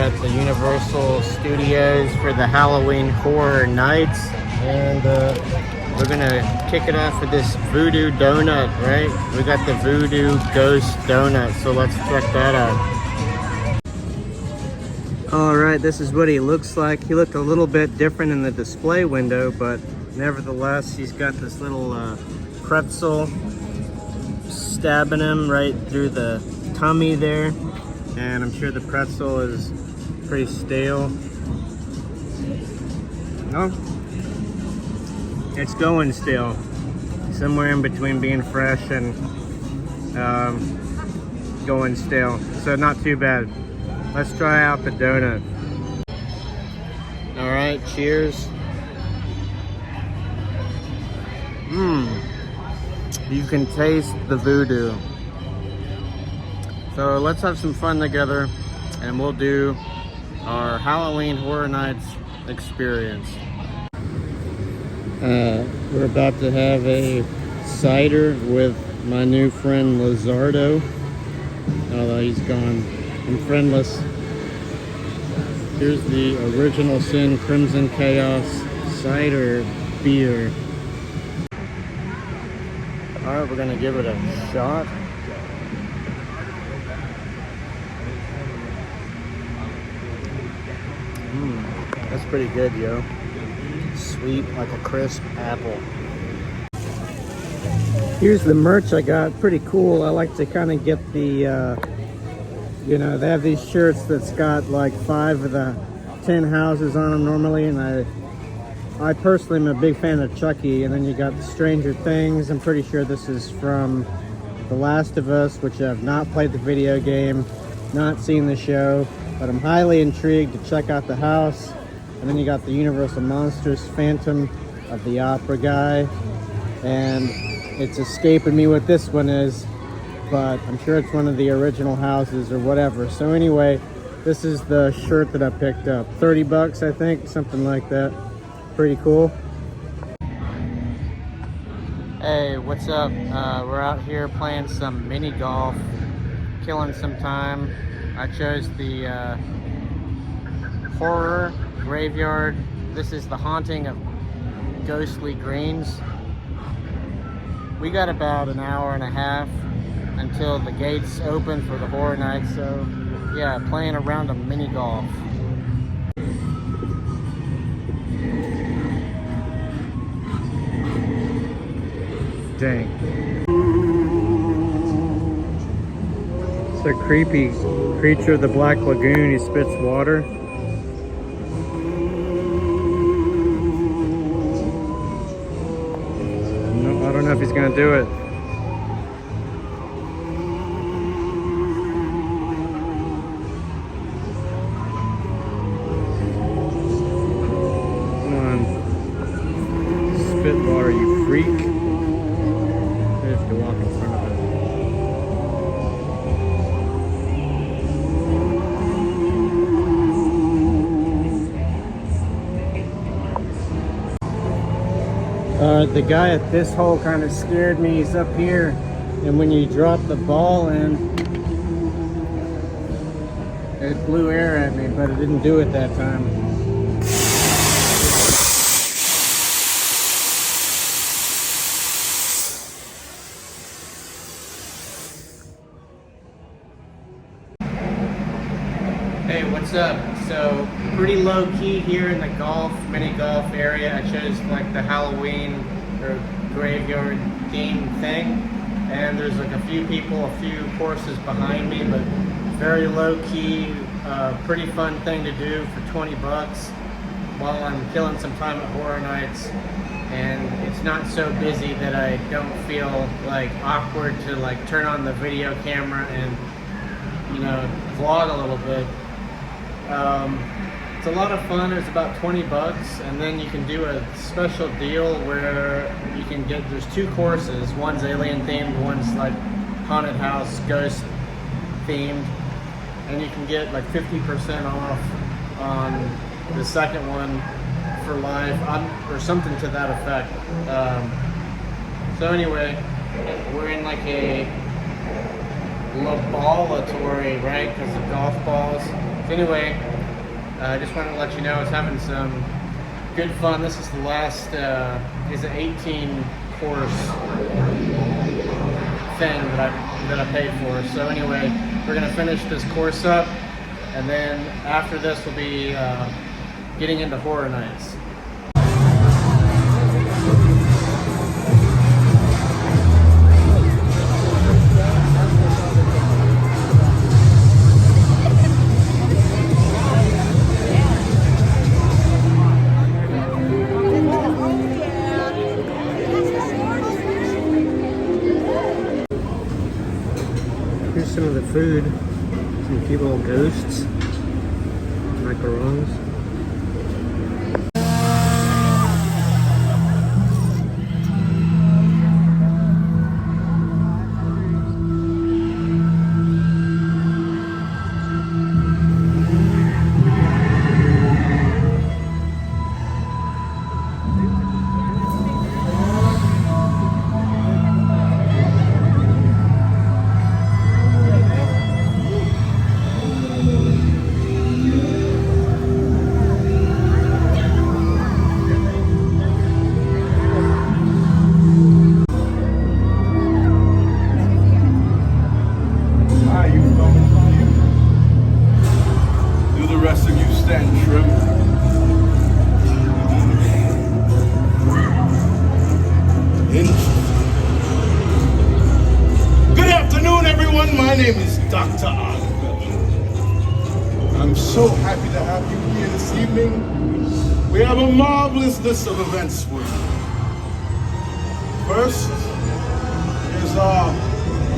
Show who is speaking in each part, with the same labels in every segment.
Speaker 1: at the Universal Studios for the Halloween Horror Nights, and we're gonna kick it off with this voodoo donut, right? We got the voodoo ghost donut, so let's check that out. All right, this is what he looks like. He looked a little bit different in the display window, but nevertheless, he's got this little pretzel stabbing him right through the tummy there, and I'm sure the pretzel is pretty stale. No, it's going stale, somewhere in between being fresh and going stale, so not too bad. Let's try out the donut. All right, cheers. You can taste the voodoo. So let's have some fun together, and we'll do our Halloween Horror Nights experience. We're about to have a cider with my new friend Lizardo, although he's gone and friendless. Here's the Original Sin Crimson Chaos cider beer. All right, we're gonna give it a shot. That's pretty good, yo. Sweet like a crisp apple. Here's the merch I got. Pretty cool. I like to kind of get the, you know, they have these shirts that's got like 5 of the 10 houses on them normally, and I personally am a big fan of Chucky. And then you got the Stranger Things. I'm pretty sure this is from The Last of Us, which I've not played the video game, not seen the show, but I'm highly intrigued to check out the house. And then you got the Universal Monsters Phantom of the Opera guy, and it's escaping me what this one is, but I'm sure it's one of the original houses or whatever. So anyway, this is the shirt that I picked up. 30 bucks, I think, something like that. Pretty cool. Hey, what's up? We're out here playing some mini golf, killing some time. I chose the horror graveyard. This is the Haunting of Ghostly Greens. We got about an hour and a half until the gates open for the Horror Nights, so yeah, playing a round of mini golf. Dang. It's a creepy creature of the Black Lagoon. He spits water. No, I don't know if he's gonna do it. Come on. Spit water, you freak. I have to walk in front of it. The guy at this hole kind of scared me. He's up here, and when you drop the ball in, it blew air at me, but it didn't do it that time. Hey, what's up? So, pretty low key here in the mini golf area. I chose like the Halloween or graveyard theme thing, and there's like a few people, a few courses behind me, but very low key, pretty fun thing to do for 20 bucks while I'm killing some time at Horror Nights. And it's not so busy that I don't feel like awkward to like turn on the video camera and, you know, vlog a little bit. It's a lot of fun. It's about 20 bucks, and then you can do a special deal where you can get, there's 2 courses. One's alien themed, one's like haunted house, ghost themed, and you can get like 50% off on the second one for life, or something to that effect. So anyway, we're in like a laboratory, right? Because of golf balls. So anyway, I just wanted to let you know I was having some good fun. This is the last, is an 18 course thing that I paid for. So anyway, we're gonna finish this course up, and then after this we'll be getting into Horror Nights. Here's some of the food. Some cute little ghosts. Macarons.
Speaker 2: My name is Dr. Oliver. I'm so happy to have you here this evening. We have a marvelous list of events for you. First is our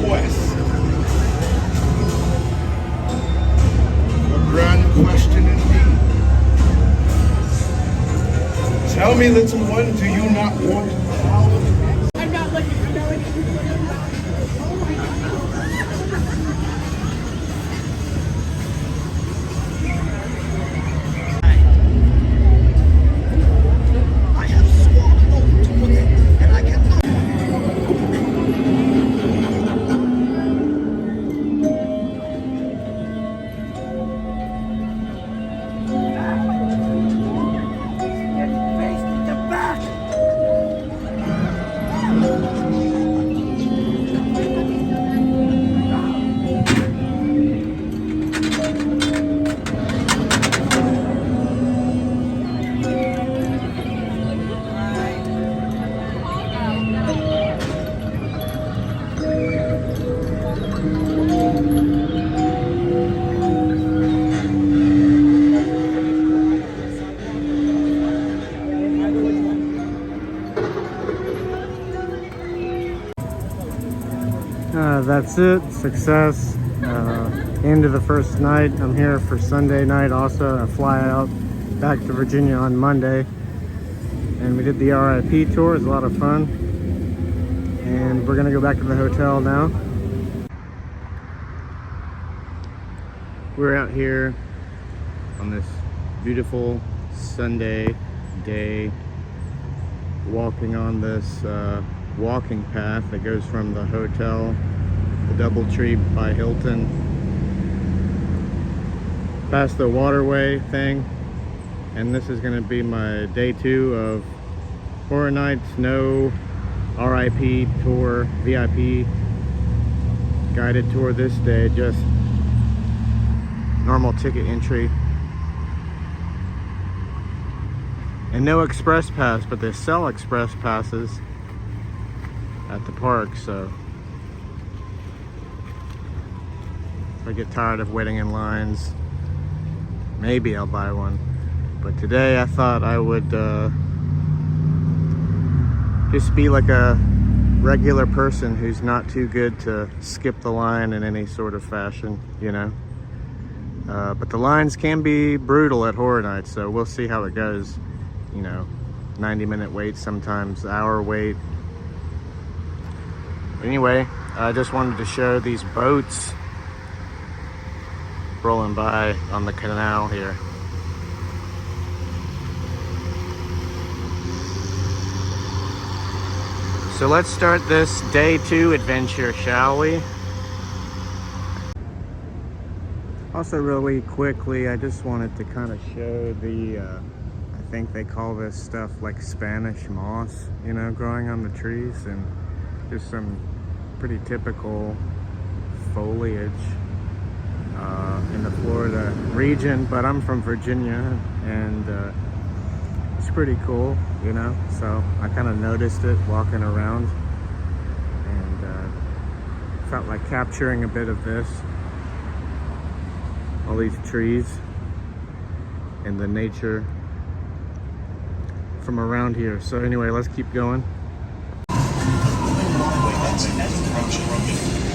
Speaker 2: quest. A grand question indeed. Tell me, little one, do you not want power?
Speaker 3: I'm not looking.
Speaker 1: That's it. Success. End of the first night. I'm here for Sunday night also. I fly out back to Virginia on Monday. And we did the RIP tour. It was a lot of fun. And we're going to go back to the hotel now. We're out here on this beautiful Sunday day, walking on this walking path that goes from the hotel, the DoubleTree by Hilton, past the waterway thing. And this is going to be my day 2 of Horror Nights. No RIP tour, VIP guided tour this day, just normal ticket entry. And no express pass, but they sell express passes at the park, so if I get tired of waiting in lines, maybe I'll buy one. But today I thought I would just be like a regular person who's not too good to skip the line in any sort of fashion, you know. But the lines can be brutal at Horror Nights, so we'll see how it goes. You know, 90-minute wait, sometimes hour wait. Anyway, I just wanted to show these boats rolling by on the canal here. So let's start this day 2 adventure, shall we? Also, really quickly, I just wanted to kind of show the, I think they call this stuff like Spanish moss, you know, growing on the trees, and just some pretty typical foliage in the Florida region. But I'm from Virginia, and it's pretty cool, you know, so I kind of noticed it walking around, and felt like capturing a bit of this. All these trees and the nature from around here. So anyway, let's keep going.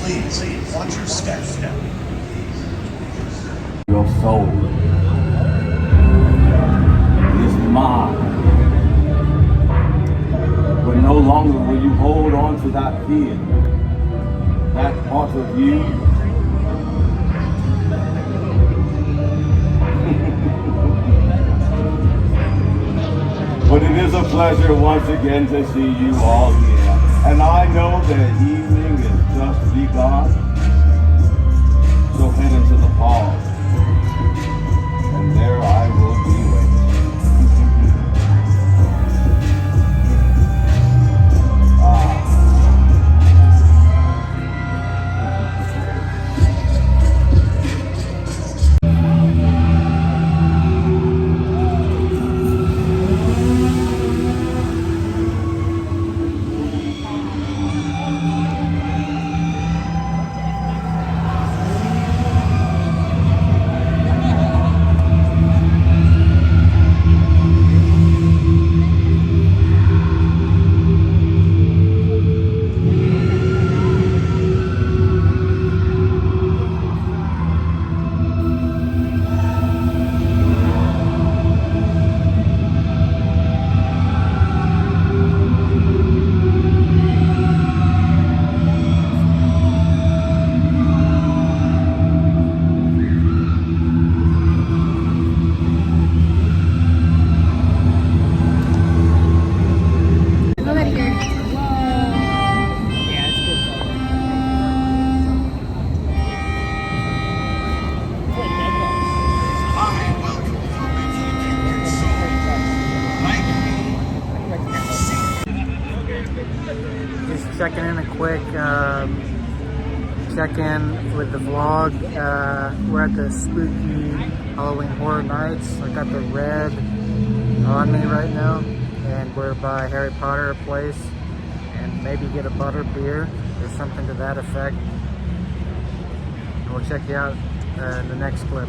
Speaker 3: Please watch your step.
Speaker 4: Your soul is mine. But no longer will you hold on to that fear, that part of you. But it is a pleasure once again to see you all here. And I know that evening is just begun. So head into the hall. And there I will be waiting.
Speaker 1: Just checking in a quick check-in with the vlog. We're at the spooky Halloween Horror Nights. I got the red on me right now, and we're by Harry Potter place, and maybe get a butter beer or something to that effect. And we'll check you out in the next clip.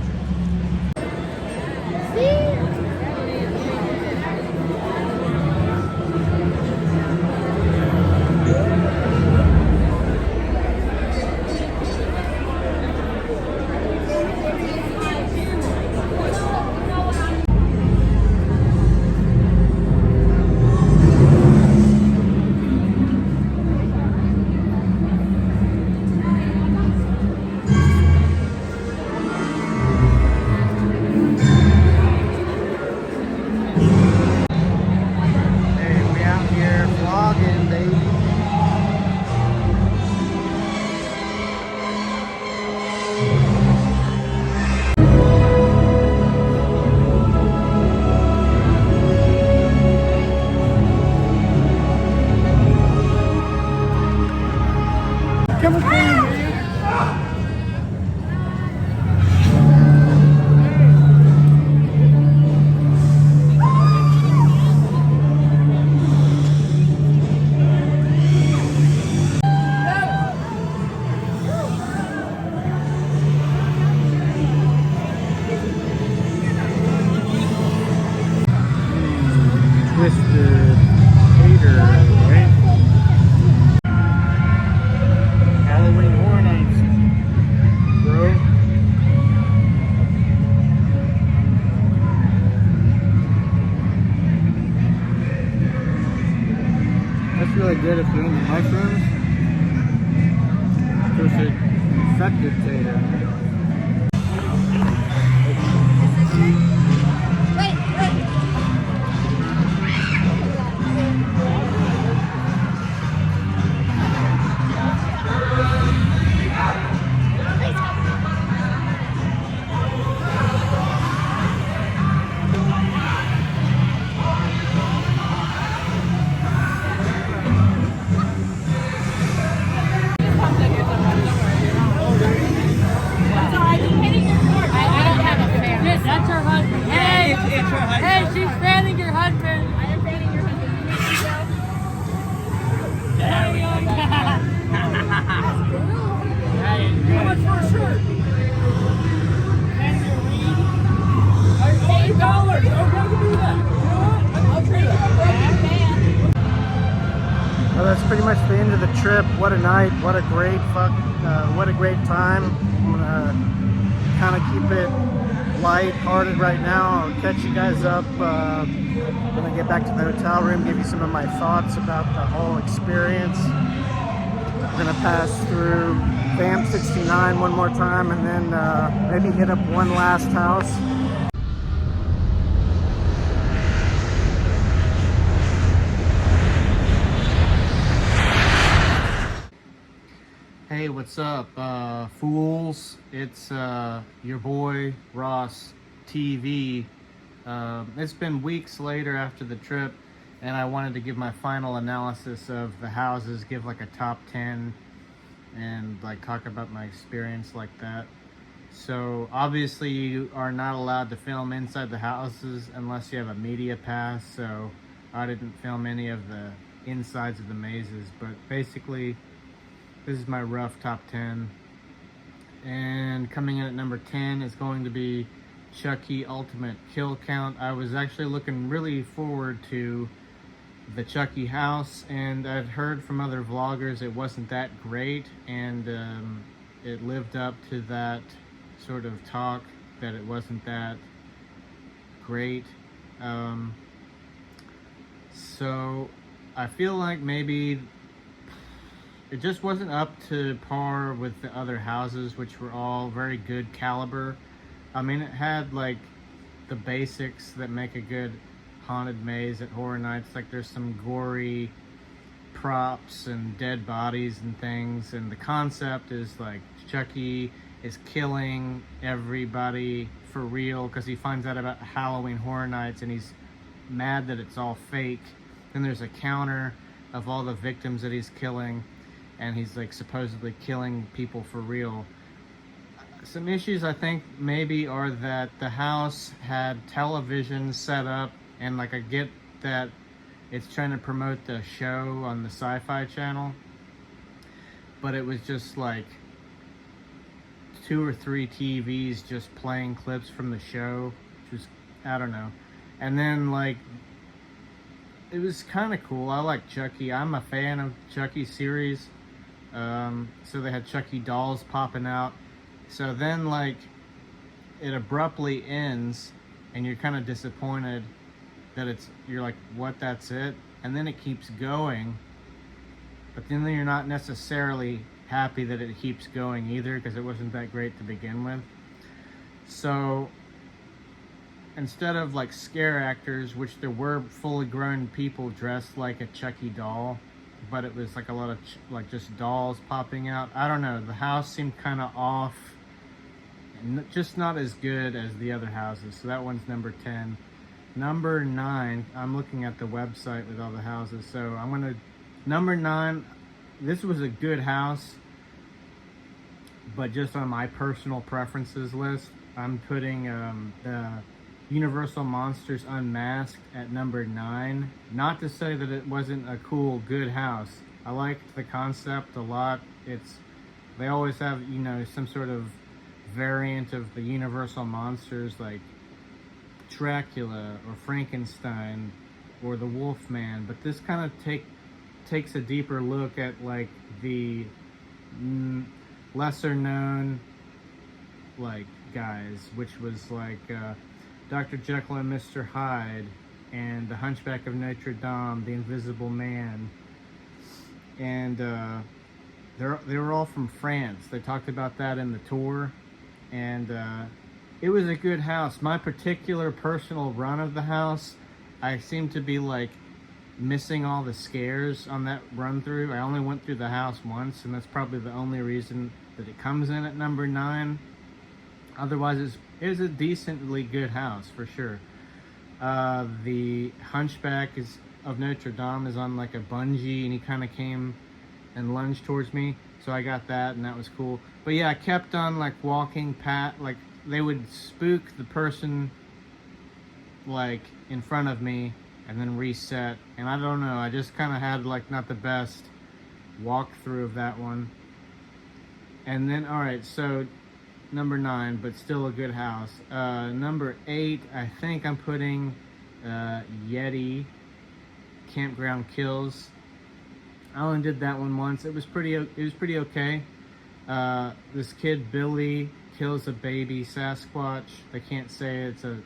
Speaker 1: Twisted Hater, right? Halloween Horrornights, bro. That's really good if you're into mushrooms. Twisted Infected Tater. So that's pretty much the end of the trip. What a night! What a great what a great time. I'm gonna kind of keep it light-hearted right now. I'll catch you guys up when I get back to the hotel room. Give you some of my thoughts about the whole experience. We're gonna pass through Vamp 69 one more time, and then maybe hit up one last house. Hey, what's up, fools? It's your boy RossTV. It's been weeks later after the trip, and I wanted to give my final analysis of the houses, give like a top 10, and like talk about my experience like that. So obviously you are not allowed to film inside the houses unless you have a media pass, so I didn't film any of the insides of the mazes, but basically this is my rough top 10. And coming in at number 10 is going to be Chucky Ultimate Kill Count. I was actually looking really forward to the Chucky house, and I'd heard from other vloggers it wasn't that great, and it lived up to that sort of talk that it wasn't that great. So I feel like maybe it just wasn't up to par with the other houses, which were all very good caliber. I mean, it had like the basics that make a good haunted maze at Horror Nights. Like there's some gory props and dead bodies and things, and the concept is like Chucky is killing everybody for real because he finds out about Halloween Horror Nights and he's mad that it's all fake. Then there's a counter of all the victims that he's killing, and he's like supposedly killing people for real. Some issues I think maybe are that the house had television set up, and like I get that it's trying to promote the show on the Sci-Fi channel, but it was just like 2 or 3 TVs just playing clips from the show, which was, I don't know. And then like it was kind of cool. I like Chucky. I'm a fan of Chucky series. So they had Chucky dolls popping out. So then like it abruptly ends and you're kind of disappointed that you're like, what, that's it? And then it keeps going, but then you're not necessarily happy that it keeps going either, because it wasn't that great to begin with. So instead of like scare actors, which there were fully grown people dressed like a Chucky doll, but it was like a lot of like just dolls popping out. I don't know, the house seemed kind of off and just not as good as the other houses. So that one's number 10. Number 9, I'm looking at the website with all the houses, so I'm gonna, number 9, this was a good house, but just on my personal preferences list, I'm putting the Universal Monsters Unmasked at number 9. Not to say that it wasn't a cool, good house. I liked the concept a lot. They always have, you know, some sort of variant of the Universal Monsters, like Dracula or Frankenstein or the Wolfman, but this kind of takes a deeper look at like the lesser known like guys, which was like Dr. Jekyll and Mr. Hyde, and the Hunchback of Notre Dame, the Invisible Man, and they were all from France. They talked about that in the tour, and it was a good house. My particular personal run of the house, I seem to be like missing all the scares on that run through. I only went through the house once, and that's probably the only reason that it comes in at number 9. Otherwise, it is a decently good house for sure. The Hunchback of Notre Dame is on like a bungee, and he kind of came and lunged towards me, so I got that, and that was cool. But yeah, I kept on like walking like they would spook the person like in front of me and then reset, and I don't know, I just kind of had like not the best walkthrough of that one. And then, all right, so number 9, but still a good house. Number 8, I think I'm putting Yeti Campground Kills. I only did that one once. It was pretty okay. This kid Billy kills a baby Sasquatch. They can't say it's a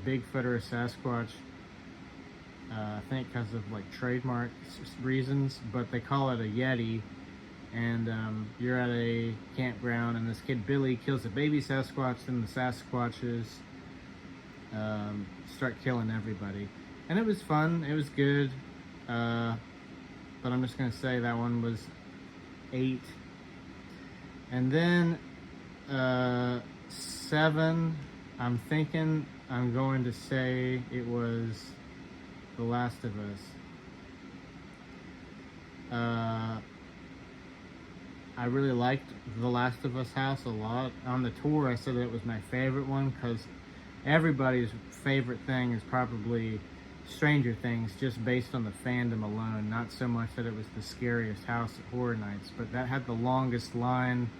Speaker 1: Bigfoot or a Sasquatch. I think because of like trademark reasons, but they call it a Yeti. And you're at a campground, and this kid Billy kills a baby Sasquatch, and the Sasquatches start killing everybody. And it was fun. It was good. But I'm just gonna say that one was 8. And then 7, I'm thinking I'm going to say it was The Last of Us. I really liked The Last of Us house a lot. On the tour, I said that it was my favorite one because everybody's favorite thing is probably Stranger Things, just based on the fandom alone. Not so much that it was the scariest house at Horror Nights, but that had the longest line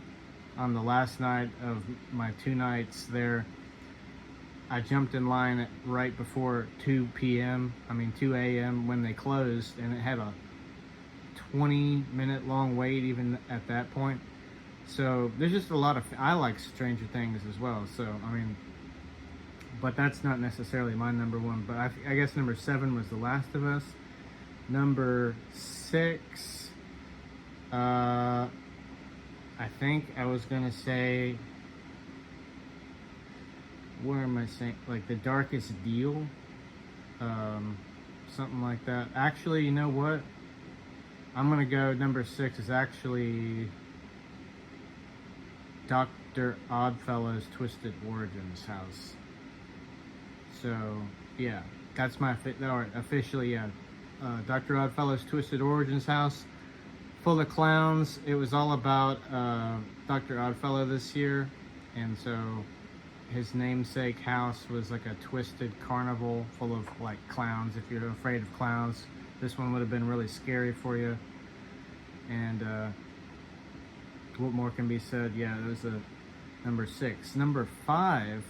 Speaker 1: on the last night of my 2 nights there. I jumped in line at right before 2 a.m. when they closed, and it had a 20-minute long wait even at that point. So there's just a lot of, I like Stranger Things as well, so I mean, but that's not necessarily my number one. But I guess number 7 was The Last of Us. Number 6, I think I was gonna say, where am I saying, like The Darkest Deal, something like that. Actually, you know what? I'm gonna go number 6 is actually Dr. Oddfellow's Twisted Origins house. So yeah, that's my officially, yeah. Dr. Oddfellow's Twisted Origins house, full of clowns. It was all about Dr. Oddfellow this year, and so his namesake house was like a twisted carnival full of like clowns. If you're afraid of clowns, this one would have been really scary for you. And what more can be said? Yeah, it was a number 6. Number 5,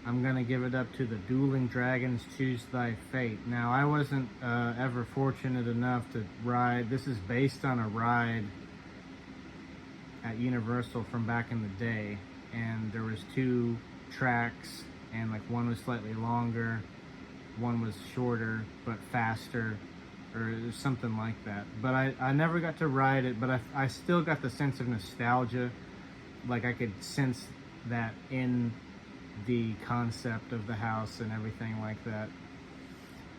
Speaker 1: I'm gonna give it up to the Dueling Dragons Choose Thy Fate. Now, I wasn't ever fortunate enough to ride. This is based on a ride at Universal from back in the day, and there was 2 tracks, and like one was slightly longer, one was shorter but faster, or something like that. But I never got to ride it, but I still got the sense of nostalgia. Like I could sense that in the concept of the house and everything like that.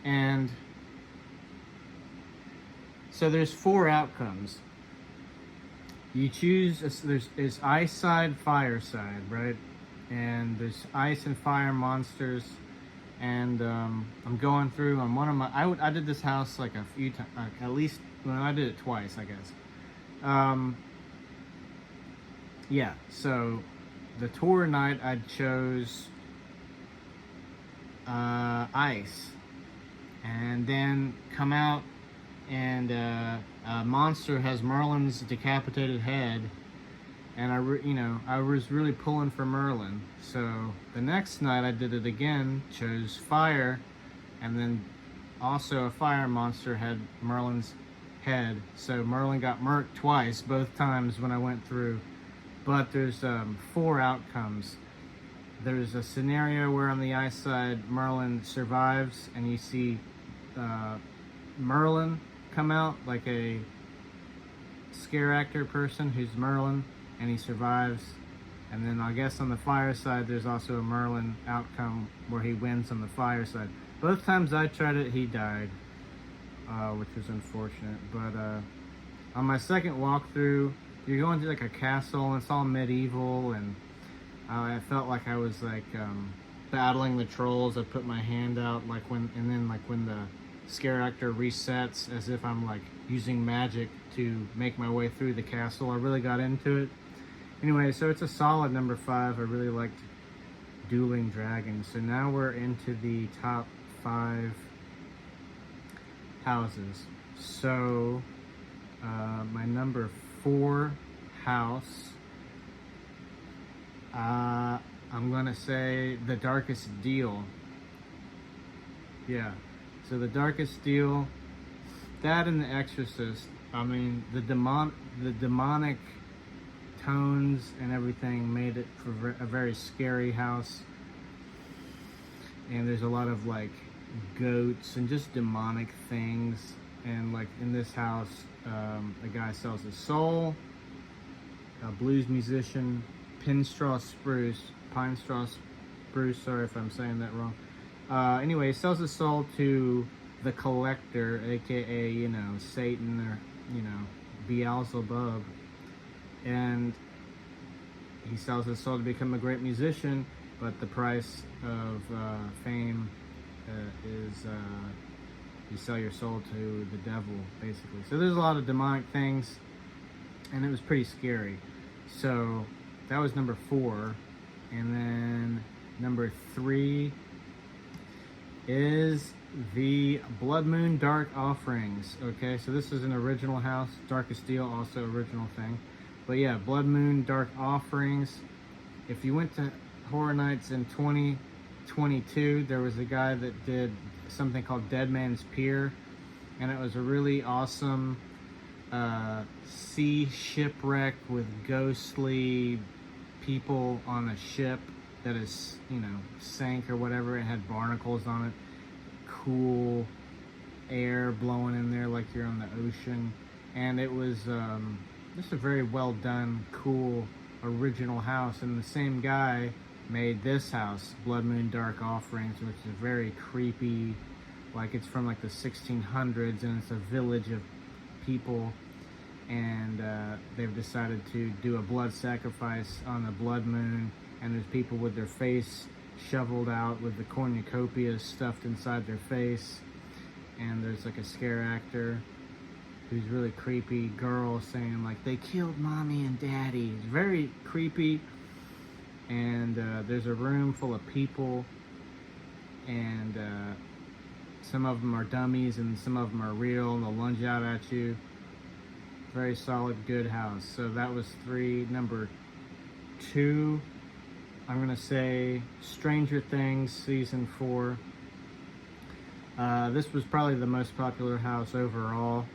Speaker 1: And so there's 4 outcomes. You choose, there's ice side, fire side, right? And there's ice and fire monsters. And I'm going through on one of my, I did this house like a few times, at least, well, I did it twice, I guess. Yeah, so the tour night I chose ice, and then come out and a monster has Merlin's decapitated head, and I was really pulling for Merlin. So the next night I did it again, chose fire, and then also a fire monster had Merlin's head. So Merlin got murked twice, both times when I went through. But there's 4 outcomes. There's a scenario where on the ice side, Merlin survives, and you see Merlin come out, like a scare actor person who's Merlin, and he survives. And then I guess on the fire side, there's also a Merlin outcome where he wins on the fire side. Both times I tried it, he died, which was unfortunate. But on my second walkthrough, you're going to like a castle, and it's all medieval, and I felt like I was like battling the trolls. I put my hand out like when the scare actor resets, as if I'm like using magic to make my way through the castle. I really got into it. Anyway, so it's a solid number 5. I really liked Dueling Dragons. So now we're into the top 5 houses. So my number 4 house, I'm gonna say The Darkest Deal. Yeah, so The Darkest Deal that and The Exorcist. I mean, the demonic tones and everything made it for a very scary house. And there's a lot of like goats and just demonic things. And like in this house, a guy sells his soul, a blues musician, pine straw spruce, sorry if I'm saying that wrong. Anyway, he sells his soul to the collector, aka, you know, Satan, or, you know, Beelzebub. And he sells his soul to become a great musician, but the price of fame is you sell your soul to the devil, basically. So there's a lot of demonic things, and it was pretty scary. So that was number 4. And then number 3 is the Blood Moon Dark Offerings. Okay, so this is an original house. Darkest Steel, also original thing. But yeah, Blood Moon Dark Offerings. If you went to Horror Nights in 2022, there was a guy that did something called Dead Man's Pier, and it was a really awesome sea shipwreck with ghostly people on a ship that is, you know, sank or whatever. It had barnacles on it, cool air blowing in there like you're on the ocean, and it was just a very well done, cool, original house. And the same guy made this house, Blood Moon Dark Offerings, which is very creepy, like it's from like the 1600s, and it's a village of people, and they've decided to do a blood sacrifice on the blood moon, and there's people with their face shoveled out with the cornucopia stuffed inside their face, and there's like a scare actor who's really creepy girl saying like, they killed mommy and daddy. It's very creepy. And there's a room full of people, and some of them are dummies and some of them are real, and they'll lunge out at you. Very solid, good house. So that was 3. Number 2, I'm gonna say Stranger Things season 4. This was probably the most popular house overall.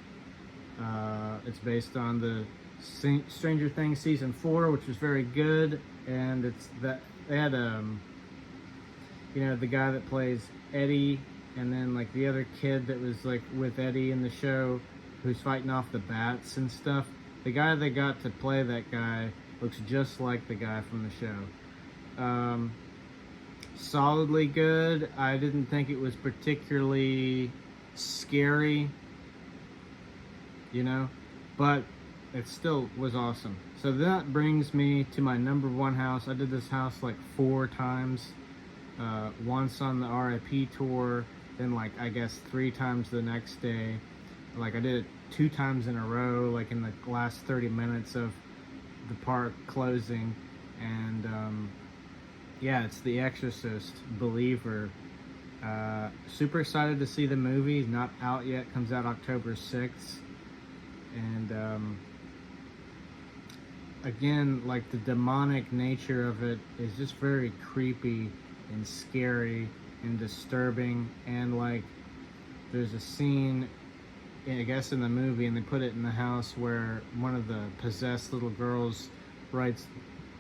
Speaker 1: It's based on the Stranger Things season 4, which was very good, and it's that they had you know, the guy that plays Eddie, and then like the other kid that was like with Eddie in the show, who's fighting off the bats and stuff. The guy they got to play that guy looks just like the guy from the show. Solidly good. I didn't think it was particularly scary, you know, but it still was awesome. So that brings me to my number 1 house. I did this house like 4 times. Once on the RIP tour, then like I guess 3 times the next day. Like I did it 2 times in a row, like in the last 30 minutes of the park closing. And yeah, it's The Exorcist Believer. Super excited to see the movie. Not out yet, comes out October 6th. And again, like the demonic nature of it is just very creepy and scary and disturbing. And like there's a scene, I guess, in the movie, and they put it in the house, where one of the possessed little girls writes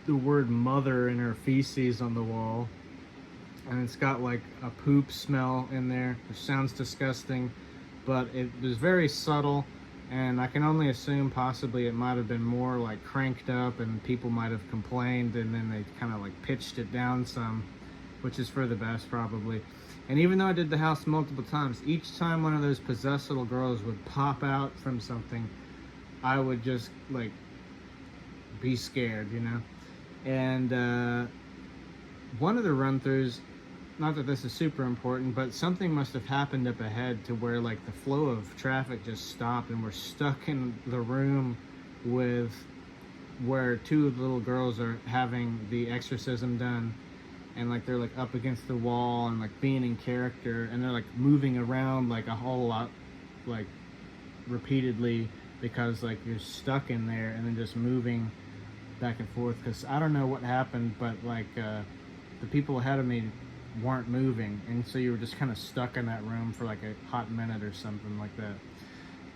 Speaker 1: the word mother in her feces on the wall, and it's got like a poop smell in there, which sounds disgusting, but it was very subtle. And I can only assume possibly it might have been more like cranked up, and people might have complained, and then they kind of like pitched it down some, which is for the best probably. And even though I did the house multiple times, each time one of those possessed little girls would pop out from something, I would just like be scared, you know. And one of the run-throughs, not that this is super important, but something must have happened up ahead to where like the flow of traffic just stopped, and we're stuck in the room with where 2 little girls are having the exorcism done, and like they're like up against the wall and like being in character, and they're like moving around like a whole lot, like repeatedly, because like you're stuck in there and then just moving back and forth. Because I don't know what happened, but like the people ahead of me weren't moving, and so you were just kind of stuck in that room for like a hot minute or something like that.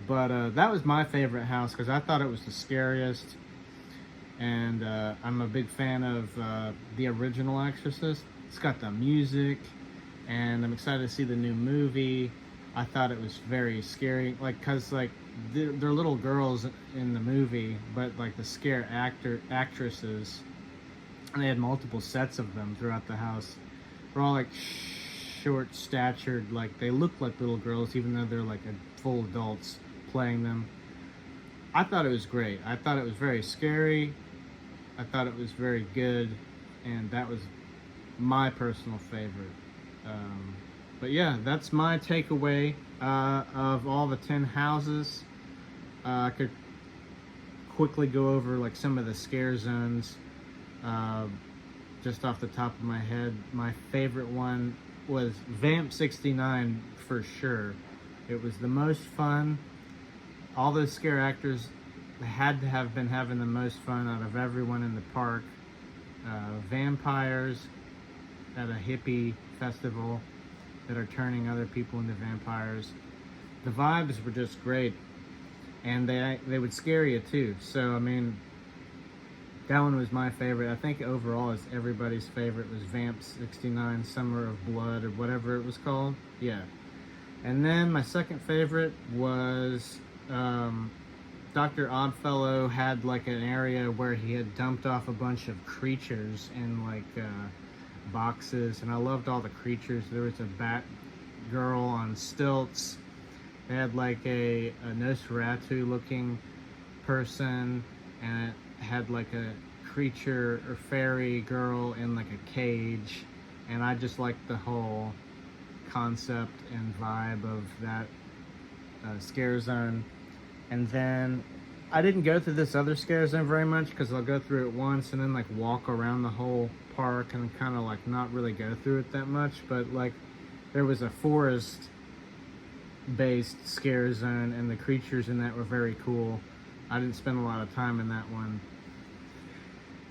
Speaker 1: But that was my favorite house because I thought it was the scariest. And I'm a big fan of the original Exorcist. It's got the music, and I'm excited to see the new movie. I thought it was very scary, like, cause like they're little girls in the movie, but like the scare actresses, and they had multiple sets of them throughout the house. They're all like short statured, like they look like little girls, even though they're like full adults playing them. I thought it was great. I thought it was very scary. I thought it was very good, and that was my personal favorite. But yeah, that's my takeaway of all the 10 houses. I could quickly go over like some of the scare zones just off the top of my head. My favorite one was Vamp 69 for sure. It was the most fun. All those scare actors had to have been having the most fun out of everyone in the park. Vampires at a hippie festival that are turning other people into vampires. The vibes were just great, and they would scare you too. So I mean, that one was my favorite. I think overall is everybody's favorite was Vamp 69 Summer of Blood or whatever it was called. Yeah. And then my second favorite was Dr. Oddfellow had like an area where he had dumped off a bunch of creatures in like boxes, and I loved all the creatures. There was a bat girl on stilts. They had like a Nosferatu looking person, and it had like a creature or fairy girl in like a cage, and I just liked the whole concept and vibe of that scare zone. And then I didn't go through this other scare zone very much because I'll go through it once and then like walk around the whole park and kind of like not really go through it that much. But like there was a forest based scare zone, and the creatures in that were very cool. I didn't spend a lot of time in that one.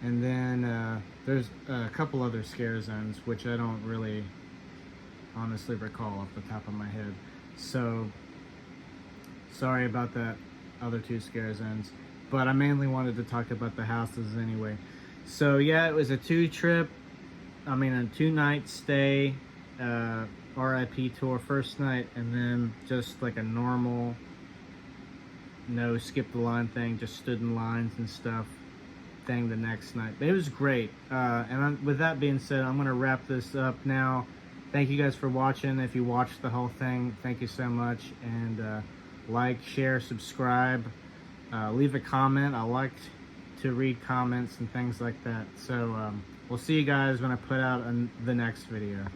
Speaker 1: And then there's a couple other scare zones which I don't really honestly recall off the top of my head. So sorry about that other two scare zones, but I mainly wanted to talk about the houses anyway. So yeah, it was a 2-night stay, RIP tour first night, and then just like a normal no skip the line thing, just stood in lines and stuff thing the next night. But it was great. With that being said, I'm gonna wrap this up now. Thank you guys for watching. If you watched the whole thing, thank you so much. And like, share, subscribe, leave a comment. I like to read comments and things like that. So we'll see you guys when I put out the next video.